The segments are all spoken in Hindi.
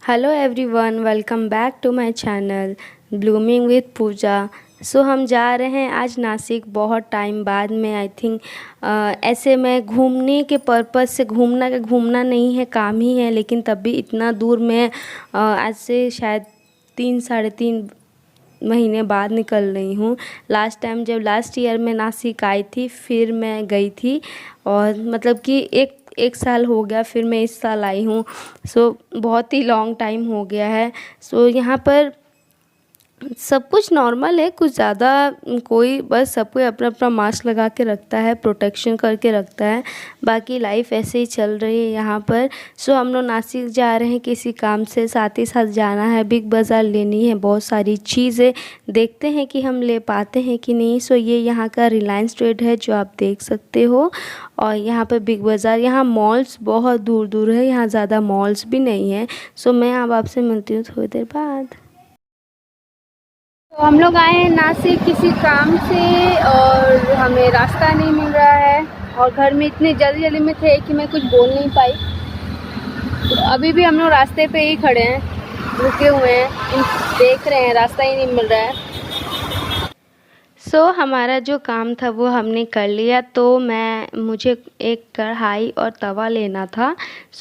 Hello everyone, welcome back to my channel blooming with Pooja. So हम जा रहे हैं आज नासिक बहुत टाइम बाद में। आई थिंक ऐसे मैं घूमने के पर्पज़ से घूमना नहीं है, काम ही है, लेकिन तब भी इतना दूर मैं आज से शायद 3 साढ़े 3 महीने बाद निकल रही हूँ। लास्ट टाइम जब लास्ट ईयर में नासिक आई थी फिर मैं गई थी, और मतलब कि एक साल हो गया, फिर मैं इस साल आई हूँ। सो बहुत ही लॉन्ग टाइम हो गया है। सो यहाँ पर सब कुछ नॉर्मल है, कुछ ज़्यादा कोई, बस सब कोई अपना अपना मास्क लगा के रखता है, प्रोटेक्शन करके रखता है। बाकी लाइफ ऐसे ही चल रही है यहाँ पर। सो हम लोग नासिक जा रहे हैं किसी काम से, साथ ही साथ जाना है बिग बाज़ार, लेनी है बहुत सारी चीज़ें। देखते हैं कि हम ले पाते हैं कि नहीं। सो ये यहाँ का रिलायंस ट्रेड है जो आप देख सकते हो, और यहाँ पर बिग बाज़ार, यहाँ मॉल्स बहुत दूर दूर है, यहाँ ज़्यादा मॉल्स भी नहीं है। सो मैं अब आपसे मिलती हूँ थोड़ी देर बाद। तो हम लोग आए हैं नासिक किसी काम से, और हमें रास्ता नहीं मिल रहा है, और घर में इतने जल्दी जल्दी में थे कि मैं कुछ बोल नहीं पाई। तो अभी भी हम लोग रास्ते पे ही खड़े हैं, रुके हुए हैं, देख रहे हैं, रास्ता ही नहीं मिल रहा है। हमारा जो काम था वो हमने कर लिया। तो मुझे एक कढ़ाई और तवा लेना था।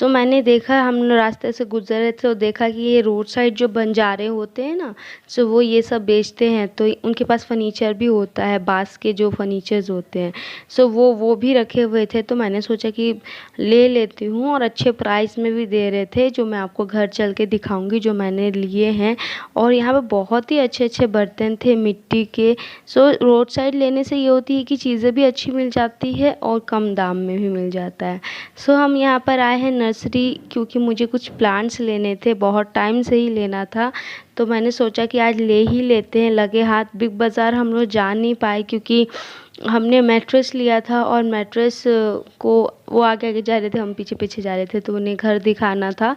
मैंने देखा, हम रास्ते से गुजरे थे तो देखा कि ये रोड साइड जो बंजारे होते हैं ना, वो ये सब बेचते हैं। तो उनके पास फर्नीचर भी होता है, बांस के जो फर्नीचर्स होते हैं, वो भी रखे हुए थे। तो मैंने सोचा कि ले लेती हूँ, और अच्छे प्राइस में भी दे रहे थे, जो मैं आपको घर चल के दिखाऊंगी जो मैंने लिए हैं। और यहाँ पर बहुत ही अच्छे अच्छे बर्तन थे मिट्टी के। रोड साइड लेने से ये होती है कि चीज़ें भी अच्छी मिल जाती है और कम दाम में भी मिल जाता है। हम यहाँ पर आए हैं नर्सरी, क्योंकि मुझे कुछ प्लांट्स लेने थे, बहुत टाइम से ही लेना था। तो मैंने सोचा कि आज ले ही लेते हैं लगे हाथ। बिग बाज़ार हम लोग जा नहीं पाए क्योंकि हमने मैट्रेस लिया था, और मैट्रेस को वो आगे आगे जा रहे थे, हम पीछे पीछे जा रहे थे, तो उन्हें घर दिखाना था।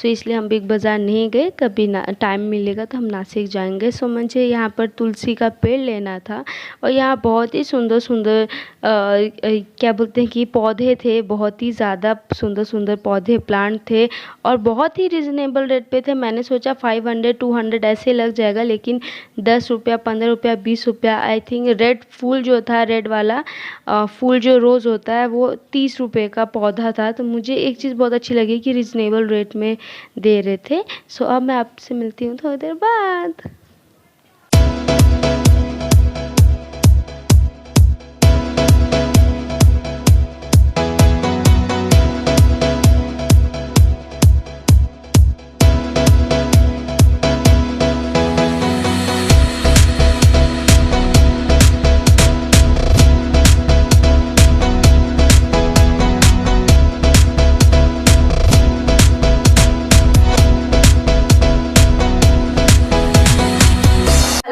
इसलिए हम बिग बाज़ार नहीं गए। कभी ना टाइम मिलेगा तो हम नासिक जाएंगे। मुझे यहाँ पर तुलसी का पेड़ लेना था, और यहाँ बहुत ही सुंदर सुंदर क्या बोलते हैं कि पौधे थे, बहुत ही ज़्यादा सुंदर सुंदर पौधे, प्लांट थे, और बहुत ही रिजनेबल रेट पे थे। मैंने सोचा 500-200 ऐसे लग जाएगा, लेकिन 10 रुपया, 15 रुपया, 20 रुपया। आई थिंक रेड फूल जो था, रेड वाला फूल जो रोज़ होता है, वो 30 रुपये का पौधा था। तो मुझे एक चीज़ बहुत अच्छी लगी कि रिजनेबल रेट में दे रहे थे। अब मैं आपसे मिलती हूँ थोड़ी देर बाद।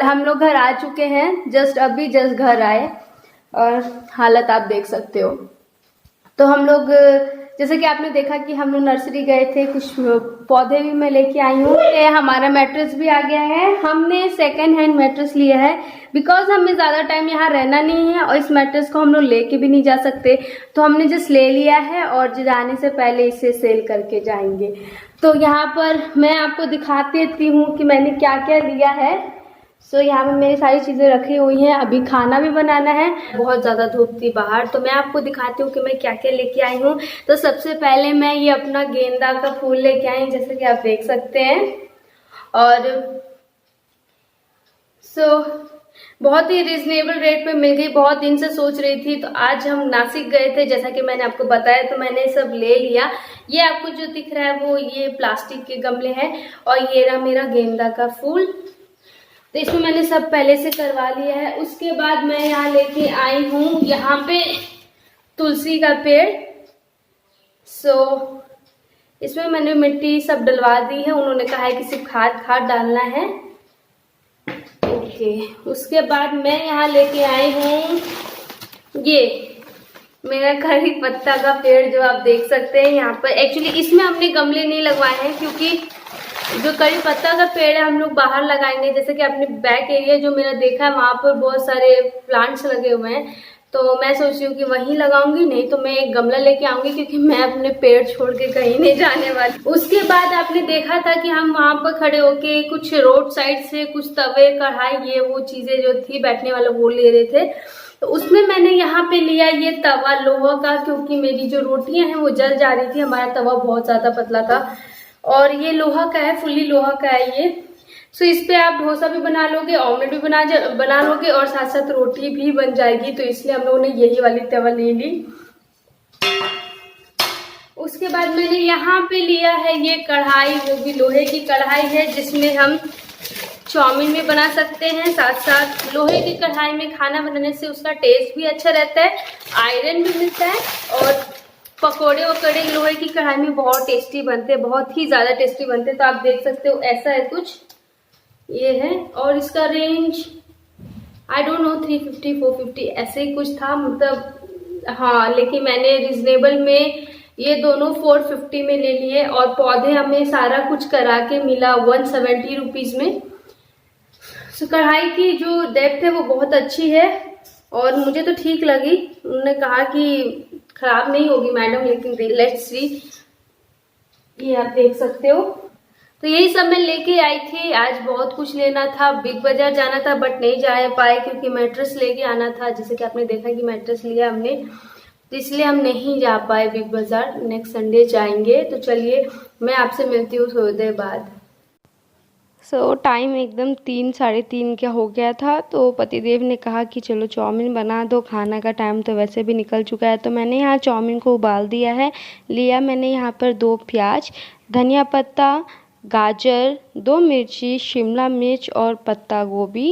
हम लोग घर आ चुके हैं, जस्ट घर आए, और हालत आप देख सकते हो। तो हम लोग, जैसे कि आपने देखा कि हम लोग नर्सरी गए थे, कुछ पौधे भी मैं लेके आई हूँ। हमारा मैट्रेस भी आ गया है। हमने सेकेंड हैंड मैट्रेस लिया है, बिकॉज हमें ज़्यादा टाइम यहाँ रहना नहीं है, और इस मैट्रेस को हम लोग लेके भी नहीं जा सकते। तो हमने जस्ट ले लिया है, और जाने से पहले इसे सेल करके जाएंगे। तो यहाँ पर मैं आपको दिखाती देती हूँ कि मैंने क्या क्या लिया है। यहाँ पे मेरी सारी चीज़ें रखी हुई हैं। अभी खाना भी बनाना है, बहुत ज़्यादा धूप थी बाहर। तो मैं आपको दिखाती हूँ कि मैं क्या क्या लेके आई हूँ। तो सबसे पहले मैं ये अपना गेंदा का फूल लेके आई हूँ, जैसे कि आप देख सकते हैं। और बहुत ही रिजनेबल रेट पे मिल गई। बहुत दिन से सोच रही थी, तो आज हम नासिक गए थे, जैसा कि मैंने आपको बताया, तो मैंने सब ले लिया। ये आपको जो दिख रहा है वो ये प्लास्टिक के गमले हैं, और ये रहा मेरा गेंदा का फूल। तो इसमें मैंने सब पहले से करवा लिया है। उसके बाद मैं यहाँ लेके आई हूँ यहाँ पे तुलसी का पेड़। इसमें मैंने मिट्टी सब डलवा दी है। उन्होंने कहा है कि सिर्फ खाद डालना है। ओके, उसके बाद मैं यहाँ लेके आई हूँ ये मेरा करी पत्ता का पेड़, जो आप देख सकते हैं यहाँ पर। एक्चुअली इसमें हमने गमले नहीं लगवाए हैं, क्योंकि जो करी पत्ता का पेड़ है हम लोग बाहर लगाएंगे। जैसे कि आपने बैक एरिया जो मेरा देखा है, वहां पर बहुत सारे प्लांट्स लगे हुए हैं, तो मैं सोच रही हूँ कि वहीं लगाऊंगी, नहीं तो मैं एक गमला लेके आऊंगी, क्योंकि मैं अपने पेड़ छोड़ के कहीं नहीं जाने वाली। उसके बाद आपने देखा था कि हम वहां पर खड़े होके कुछ रोड साइड से कुछ तवे, कढ़ाई, ये वो चीजें जो थी बैठने वाला वो ले रहे थे। तो उसमें मैंने यहाँ पे लिया ये तवा लोहा का, क्योंकि मेरी जो रोटियां हैं वो जल जा रही थी। हमारा तवा बहुत ज्यादा पतला था और ये लोहा का है, फुल्ली लोहा का है ये। सो इस पे आप डोसा भी बना लोगे, ऑमलेट भी बना लोगे और साथ साथ रोटी भी बन जाएगी। तो इसलिए हम लोगों ने यही वाली तवा ले ली। उसके बाद मैंने यहाँ पे लिया है ये कढ़ाई, वो भी लोहे की कढ़ाई है, जिसमें हम चाउमीन भी बना सकते हैं। साथ साथ लोहे की कढ़ाई में खाना बनाने से उसका टेस्ट भी अच्छा रहता है, आयरन भी मिलता है और पकोड़े वकोड़े लोहे की कढ़ाई में बहुत टेस्टी बनते हैं, बहुत ही ज्यादा टेस्टी बनते हैं। तो आप देख सकते हो ऐसा है कुछ, ये है। और इसका रेंज आई डोंट नो 350 450 ऐसे ही कुछ था, मतलब हाँ, लेकिन मैंने रिजनेबल में ये दोनों 450 में ले लिए। और पौधे हमें सारा कुछ करा के मिला 170 रुपीज में। तो कढ़ाई की जो डेप्थ है वो बहुत अच्छी है और मुझे तो ठीक लगी। उन्होंने कहा कि खराब नहीं होगी मैडम, लेकिन लेट्स सी, ये आप देख सकते हो। तो यही सब मैं लेके आई थी। आज बहुत कुछ लेना था, बिग बाजार जाना था बट नहीं जा पाए क्योंकि मैट्रेस लेके आना था। जैसे कि आपने देखा कि मैट्रेस लिया हमने, तो इसलिए हम नहीं जा पाए बिग बाजार। नेक्स्ट संडे जाएंगे। तो चलिए मैं आपसे मिलती हूँ थोड़ी देर बाद। टाइम एकदम 3 साढ़े 3 का हो गया था। तो पतिदेव ने कहा कि चलो चाउमीन बना दो, खाना का टाइम तो वैसे भी निकल चुका है। तो मैंने यहाँ चाउमीन को उबाल दिया है। लिया मैंने यहाँ पर 2 प्याज, धनिया पत्ता, गाजर, 2 मिर्ची, शिमला मिर्च और पत्ता गोभी।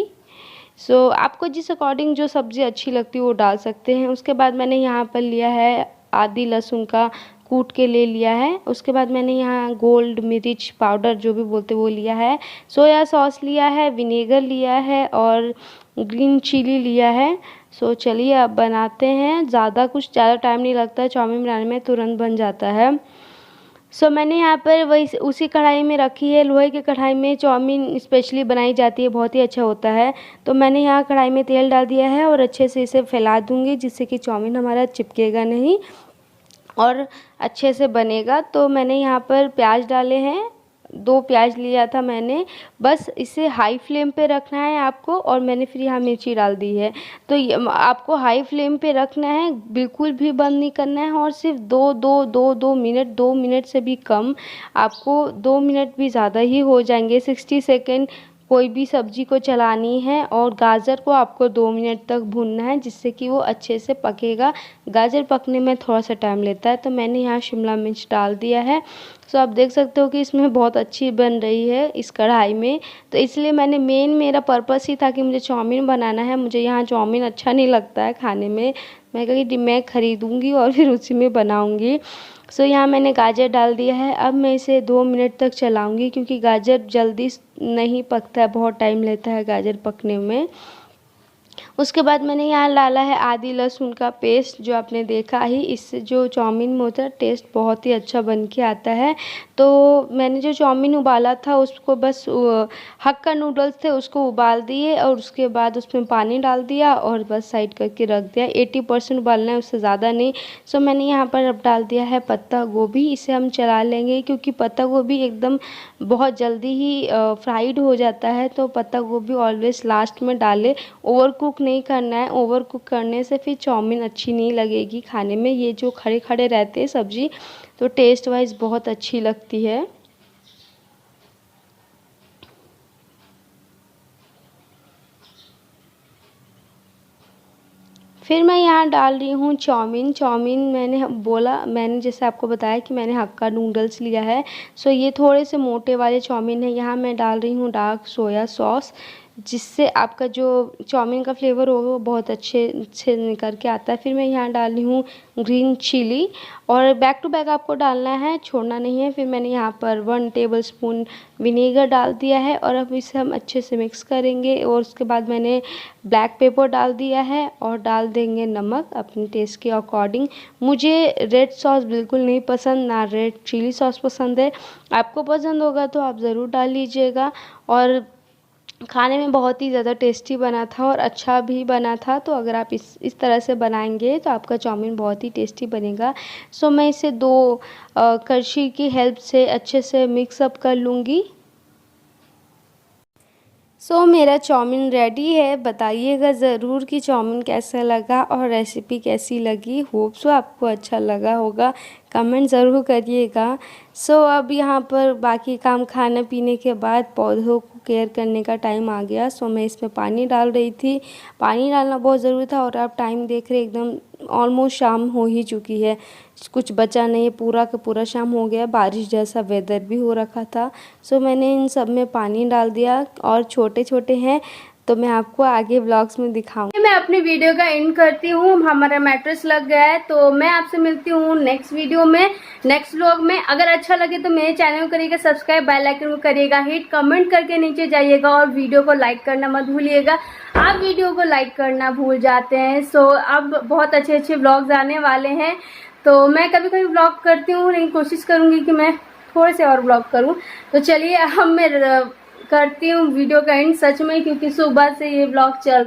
आपको जिस अकॉर्डिंग जो सब्ज़ी अच्छी लगती है वो डाल सकते हैं। उसके बाद मैंने यहाँ पर लिया है आधी लहसुन का कूट के ले लिया है। उसके बाद मैंने यहाँ गोल्ड मिर्च पाउडर जो भी बोलते वो लिया है, सोया सॉस लिया है, विनेगर लिया है और ग्रीन चिली लिया है। चलिए अब बनाते हैं। ज़्यादा टाइम नहीं लगता है चाउमीन बनाने में, तुरंत बन जाता है। मैंने यहाँ पर वही उसी कढ़ाई में रखी है। लोहे की कढ़ाई में चाउमीन स्पेशली बनाई जाती है, बहुत ही अच्छा होता है। तो मैंने यहाँ कढ़ाई में तेल डाल दिया है और अच्छे से इसे फैला दूँगी, जिससे कि चाउमीन हमारा चिपकेगा नहीं और अच्छे से बनेगा। तो मैंने यहाँ पर प्याज डाले हैं, 2 प्याज लिया था मैंने। बस इसे हाई फ्लेम पे रखना है आपको। और मैंने फिर यहाँ मिर्ची डाल दी है। तो आपको हाई फ्लेम पे रखना है, बिल्कुल भी बंद नहीं करना है। और सिर्फ 2 मिनट से भी कम, आपको 2 मिनट भी ज़्यादा ही हो जाएंगे, 60 सेकेंड कोई भी सब्जी को चलानी है। और गाजर को आपको 2 मिनट तक भूनना है, जिससे कि वो अच्छे से पकेगा। गाजर पकने में थोड़ा सा टाइम लेता है। तो मैंने यहाँ शिमला मिर्च डाल दिया है। आप देख सकते हो कि इसमें बहुत अच्छी बन रही है इस कढ़ाई में। तो इसलिए मेरा पर्पस ही था कि मुझे चाउमीन बनाना है। मुझे यहाँ चाउमीन अच्छा नहीं लगता है खाने में, मैं कहीं मैं ख़रीदूँगी और फिर उसी में बनाऊँगी। यहाँ मैंने गाजर डाल दिया है। अब मैं इसे 2 मिनट तक चलाऊँगी, क्योंकि गाजर जल्दी नहीं पकता है, बहुत टाइम लेता है गाजर पकने में। उसके बाद मैंने यहाँ डाला है आधी लहसुन का पेस्ट, जो आपने देखा ही। इससे जो चाउमीन में होता है टेस्ट बहुत ही अच्छा बन के आता है। तो मैंने जो चाउमीन उबाला था उसको बस हक्का नूडल्स थे उसको उबाल दिए और उसके बाद उसमें पानी डाल दिया और बस साइड करके रख दिया। 80% उबालना है, उससे ज़्यादा नहीं। मैंने यहाँ पर अब डाल दिया है पत्ता गोभी। इसे हम चला लेंगे, क्योंकि पत्ता गोभी एकदम बहुत जल्दी ही फ्राइड हो जाता है। तो पत्ता गोभी ऑलवेज लास्ट में डालें, ओवर कुक नहीं करना है। ओवर कुक करने से फिर चाउमीन अच्छी नहीं लगेगी खाने में। ये जो खड़े खड़े रहते हैं सब्जी, तो टेस्ट वाइज बहुत अच्छी लगती है। फिर मैं यहाँ डाल रही हूँ चाउमीन। मैंने जैसे आपको बताया कि मैंने हक्का नूडल्स लिया है। ये थोड़े से मोटे वाले चाउमीन है। यहाँ मैं डाल रही हूँ डार्क सोया सॉस, जिससे आपका जो चाउमीन का फ्लेवर होगा वो बहुत अच्छे से निकल के आता है। फिर मैं यहाँ डाल रही हूँ ग्रीन चिली, और बैक टू बैक आपको डालना है, छोड़ना नहीं है। फिर मैंने यहाँ पर 1 टेबलस्पून विनेगर डाल दिया है और अब इसे हम अच्छे से मिक्स करेंगे। और उसके बाद मैंने ब्लैक पेपर डाल दिया है और डाल देंगे नमक अपने टेस्ट के अकॉर्डिंग। मुझे रेड सॉस बिल्कुल नहीं पसंद, ना रेड चिली सॉस पसंद है। आपको पसंद होगा तो आप ज़रूर डाल लीजिएगा। और खाने में बहुत ही ज़्यादा टेस्टी बना था और अच्छा भी बना था। तो अगर आप इस तरह से बनाएंगे तो आपका चाउमीन बहुत ही टेस्टी बनेगा। सो मैं इसे 2 करछी की हेल्प से अच्छे से मिक्स अप कर लूँगी। सो मेरा चाउमीन रेडी है। बताइएगा ज़रूर कि चाउमीन कैसा लगा और रेसिपी कैसी लगी। होप सो आपको अच्छा लगा होगा, कमेंट ज़रूर करिएगा। सो अब यहाँ पर बाकी काम खाने पीने के बाद पौधों को केयर करने का टाइम आ गया। सो मैं इसमें पानी डाल रही थी। पानी डालना बहुत ज़रूरी था और आप टाइम देख रहे एकदम ऑलमोस्ट शाम हो ही चुकी है, कुछ बचा नहीं है, पूरा का पूरा शाम हो गया। बारिश जैसा वेदर भी हो रखा था। सो मैंने इन सब में पानी डाल दिया और छोटे छोटे हैं तो मैं आपको आगे व्लॉग्स में दिखाऊंगी। मैं अपनी वीडियो का एंड करती हूँ। हमारा मैट्रेस लग गया है तो मैं आपसे मिलती हूँ नेक्स्ट वीडियो में, नेक्स्ट व्लॉग में। अगर अच्छा लगे तो मेरे चैनल को करिएगा सब्सक्राइब, बेल आइकन को करिएगा हिट, कमेंट करके नीचे जाइएगा और वीडियो को लाइक करना मत भूलिएगा। आप वीडियो को लाइक करना भूल जाते हैं। सो अब बहुत अच्छे अच्छे व्लॉग्स आने वाले हैं। तो मैं कभी कभी व्लॉग करती हूँ, लेकिन कोशिश करूंगी कि मैं थोड़े से और व्लॉग करूं। तो चलिए अब मैं करती हूँ वीडियो का एंड सच में, क्योंकि सुबह से ये व्लॉग चल